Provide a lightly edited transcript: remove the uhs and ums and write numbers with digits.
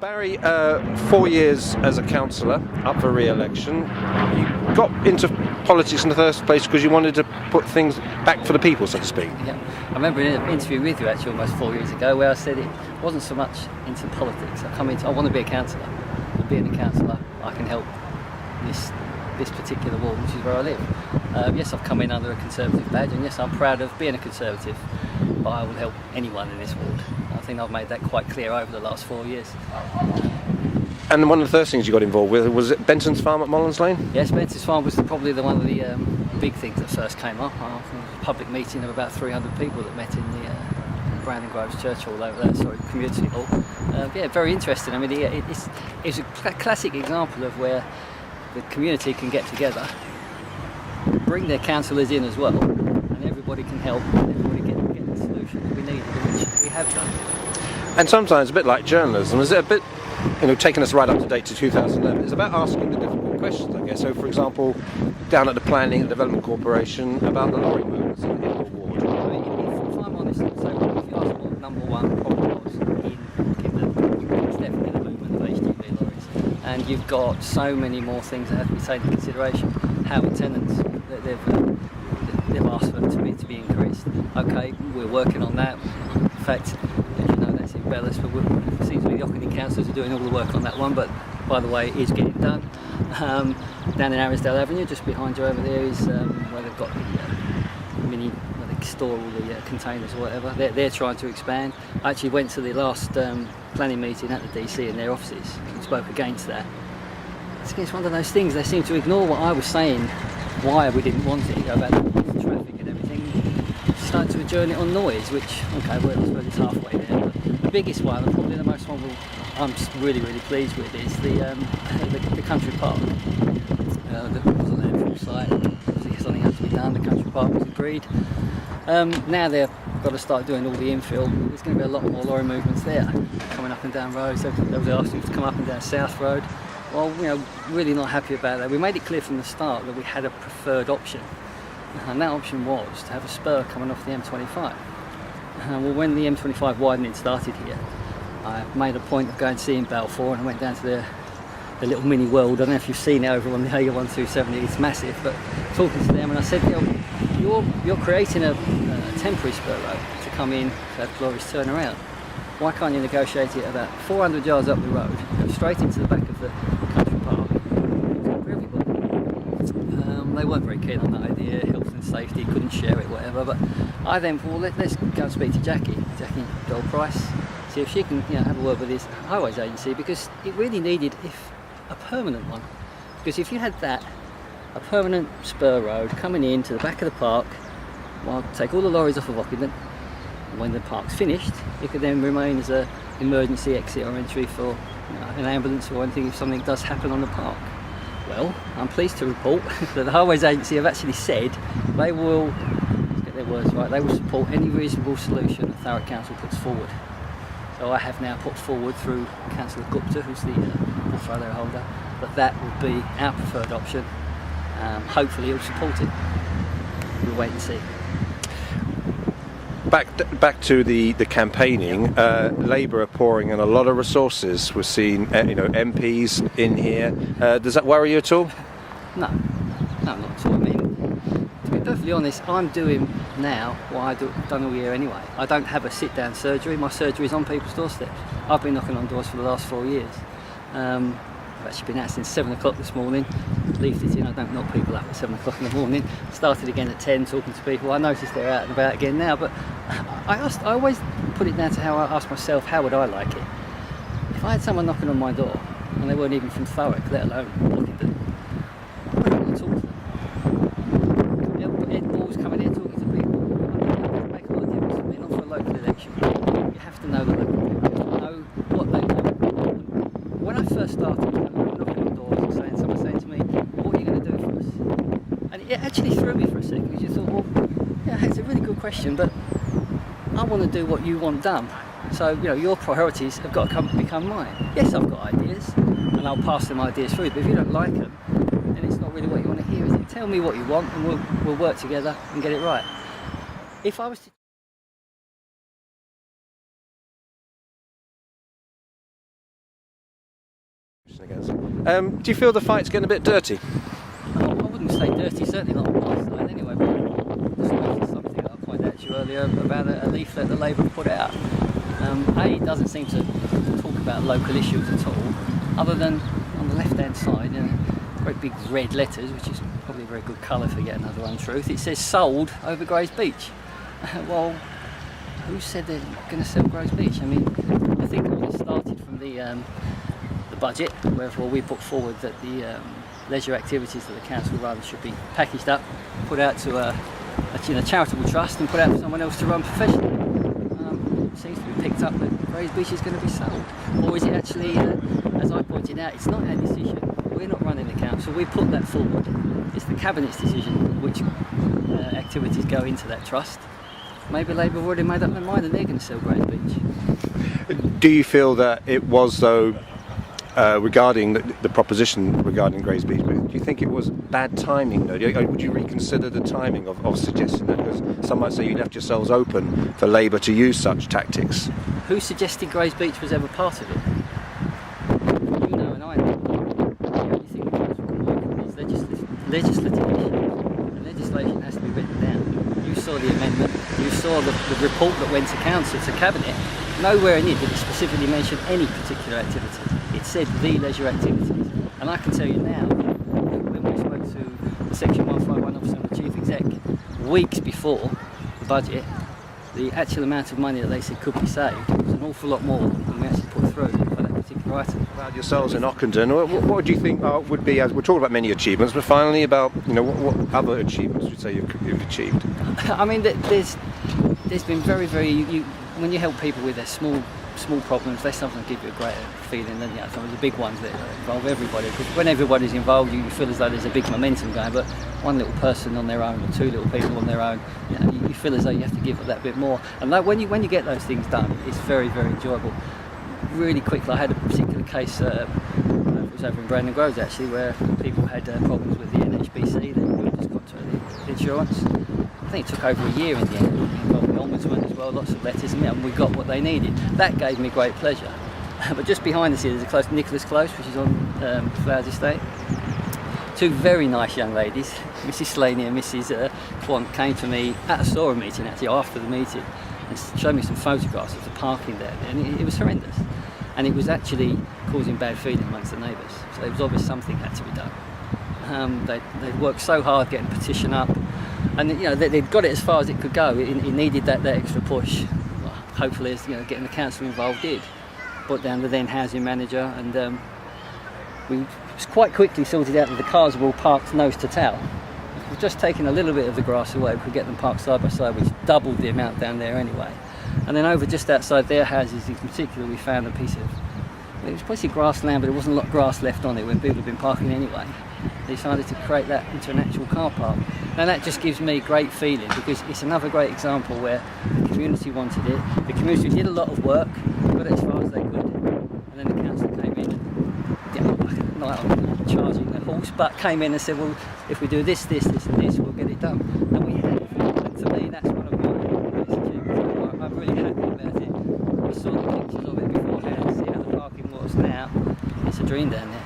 Barry, 4 years as a councillor, up for re-election. You got into politics in the first place because you wanted to put things back for the people, so to speak. Yeah, I remember in an interview with you actually almost 4 years ago where I said it wasn't so much into politics. I want to be a councillor, and being a councillor I can help this particular ward, which is where I live. Yes, I've come in under a Conservative badge, and yes, I'm proud of being a Conservative, but I will help anyone in this ward. I think I've made that quite clear over the last 4 years. And one of the first things you got involved with, was it Benton's Farm at Mullins Lane? Yes, Benton's Farm was probably one of the big things that first came up. It was a public meeting of about 300 people that met in the Brandon Groves Church Hall over there, Community Hall. Yeah, very interesting. I mean, it's a classic example of where the community can get together, bring their councillors in as well, and everybody can help, everybody get the solution that we need, which we have done. And sometimes a bit like journalism, is it a bit, taking us right up to date to 2011, it's about asking the difficult questions, I guess. So, for example, down at the Planning and Development Corporation, about the lorry movements in your ward. I mean, if I'm honest, so if you ask what number one problem was in it's definitely the movement of HGV lorries. And you've got so many more things that have to be taken into consideration. How tenants, they've asked for them to be increased. Okay, we're working on that. In fact, that's in Bellis, but it seems to be the Ockendon councillors are doing all the work on that one, but by the way, it is getting done. Down in Arrowsdale Avenue, just behind you over there, is where they've got the mini, where they store all the containers or whatever. They're trying to expand. I actually went to the last planning meeting at the DC in their offices and spoke against that. It's one of those things, they seem to ignore what I was saying, why we didn't want it, about the traffic and everything. Start to adjourn it on noise, which, okay, well, I suppose it's halfway there. But the biggest one, and probably the most one I'm really really pleased with, is the country park. There was a landfill site, something had to be done, the country park was agreed. Now they've got to start doing all the infill. There's going to be a lot more lorry movements there, coming up and down roads. They was asking to come up and down South Road. Well, really not happy about that. We made it clear from the start that we had a preferred option, and that option was to have a spur coming off the M25. Well, when the M25 widening started here, I made a point of going to see in Balfour, and I went down to the little mini world. I don't know if you've seen it over on the A1270, it's massive, but talking to them, and I said, you're creating a temporary spur road to come in to have lorries turn around. Why can't you negotiate it about 400 yards up the road, go straight into the back of the country park, for everybody? They weren't very keen on that idea, health and safety, couldn't share it, whatever, but I then thought, well, let's go and speak to Jackie Joel Price, see if she can have a word with his highways agency, because it really needed a permanent one. Because if you had a permanent spur road coming in to the back of the park, well, take all the lorries off of Ockendon, and when the park's finished, it could then remain as an emergency exit or entry for an ambulance or anything if something does happen on the park. Well, I'm pleased to report that the Highways Agency have actually said they will, let's get their words right, they will support any reasonable solution that Thurrock Council puts forward. So I have now put forward through Councillor Gupta, who's the portfolio holder, that would be our preferred option. Hopefully he'll support it. We'll wait and see. Back to the campaigning. Labour are pouring in a lot of resources. We're seeing MPs in here. Does that worry you at all? No, not at all. I mean, to be perfectly honest, I'm doing now what I've done all year anyway. I don't have a sit-down surgery. My surgery is on people's doorsteps. I've been knocking on doors for the last 4 years. I've actually been out since 7 o'clock this morning. Leaved it in. I don't knock people up at 7 o'clock in the morning. Started again at 10 talking to people. I noticed they're out and about again now, but I always put it down to how I ask myself, how would I like it? If I had someone knocking on my door and they weren't even from Thurrock, let alone Ockendon, I wouldn't want to talk to them. Ed Ball's coming here talking to people. It make a lot of difference to me, not for a local election. You have to know the local people. You have to know what they want. When I first started knocking on doors and someone saying to me, what are you going to do for us? And it actually threw me for a second, because you thought, well, yeah, it's a really good question, but I want to do what you want done. So, your priorities have got to become mine. Yes, I've got ideas, and I'll pass them ideas through, but if you don't like them, then it's not really what you want to hear, is it? Tell me what you want, and we'll work together and get it right. If I was to question again. Do you feel the fight's getting a bit dirty? I wouldn't say dirty, certainly not on my side anyway, but this is something that I pointed out to you earlier about a leaflet that Labour put out. It doesn't seem to talk about local issues at all, other than on the left-hand side, great big red letters, which is probably a very good colour for yet another untruth. It says sold over Grays Beach. Well, who said they're going to sell Grays Beach? I mean, I think all this started from the budget, wherefore we put forward that the leisure activities that the council rather should be packaged up, put out to a charitable trust and put out for someone else to run professionally. It seems to be picked up that Grays Beach is going to be sold. Or is it actually, as I pointed out, it's not our decision. We're not running the council, we put that forward. It's the Cabinet's decision which activities go into that trust. Maybe Labour have already made up their mind and they're going to sell Grays Beach. Do you feel that it was, though, regarding the proposition regarding Grays Beach, do you think it was bad timing, though? Would you reconsider the timing of suggesting that? Because some might say you left yourselves open for Labour to use such tactics. Who suggested Grays Beach was ever part of it? You know and I know. The only thing the council can work on is legislative issues. And legislation has to be written down. You saw the amendment, you saw the report that went to council, to Cabinet. Nowhere in it did it specifically mention any particular activity. It said the leisure activities. And I can tell you now, when we spoke to the Section 151 officer and the Chief Exec, weeks before the budget, the actual amount of money that they said could be saved was an awful lot more than we actually put through for that particular item. About yourselves in Ockendon, what do you think would be, as we're talking about many achievements, but finally about, what other achievements would you say you've achieved? I mean, there's been very, when you help people with their small problems, they sometimes give you a greater feeling than some of the big ones that involve everybody. Because when everybody's involved, you feel as though there's a big momentum going. But one little person on their own, or two little people on their own, you feel as though you have to give it that bit more. And when you get those things done, it's very, very enjoyable. Really quickly, I had a particular case. It was over in Brandon Groves actually, where people had problems with the NHBC. They just got to the insurance. I think it took over a year in the end. It involved the Ombudsman as well, lots of letters, and we got what they needed. That gave me great pleasure. But just behind the scenes, there's a close, Nicholas Close, which is on Flowers Estate. Two very nice young ladies, Mrs. Slaney and Mrs. Quant, came to me at a SORA meeting, actually after the meeting, and showed me some photographs of the parking there, and it was horrendous. And it was actually causing bad feeling amongst the neighbours. So there was obviously something had to be done. They'd worked so hard getting a petition up, and they'd got it as far as it could go. It needed that extra push. Well, hopefully, as getting the council involved did. Put down the then housing manager, and we quite quickly sorted out that the cars were all parked nose to tail. We've just taken a little bit of the grass away. We could get them parked side by side, which doubled the amount down there anyway. And then over just outside their houses in particular, we found a piece of, it was basically grassland, but there wasn't a lot of grass left on it when people had been parking anyway. They decided to create that into an actual car park. Now that just gives me great feeling, because it's another great example where the community wanted it. The community did a lot of work, got it as far as they could, and then the council came in, not charging the horse, but came in and said, well, if we do this, this, this and this, we'll get it done. And we have. And to me, that's one of my greatest achievements. I'm really happy about it. I saw the pictures of it beforehand, see how the parking was now. It's a dream down there.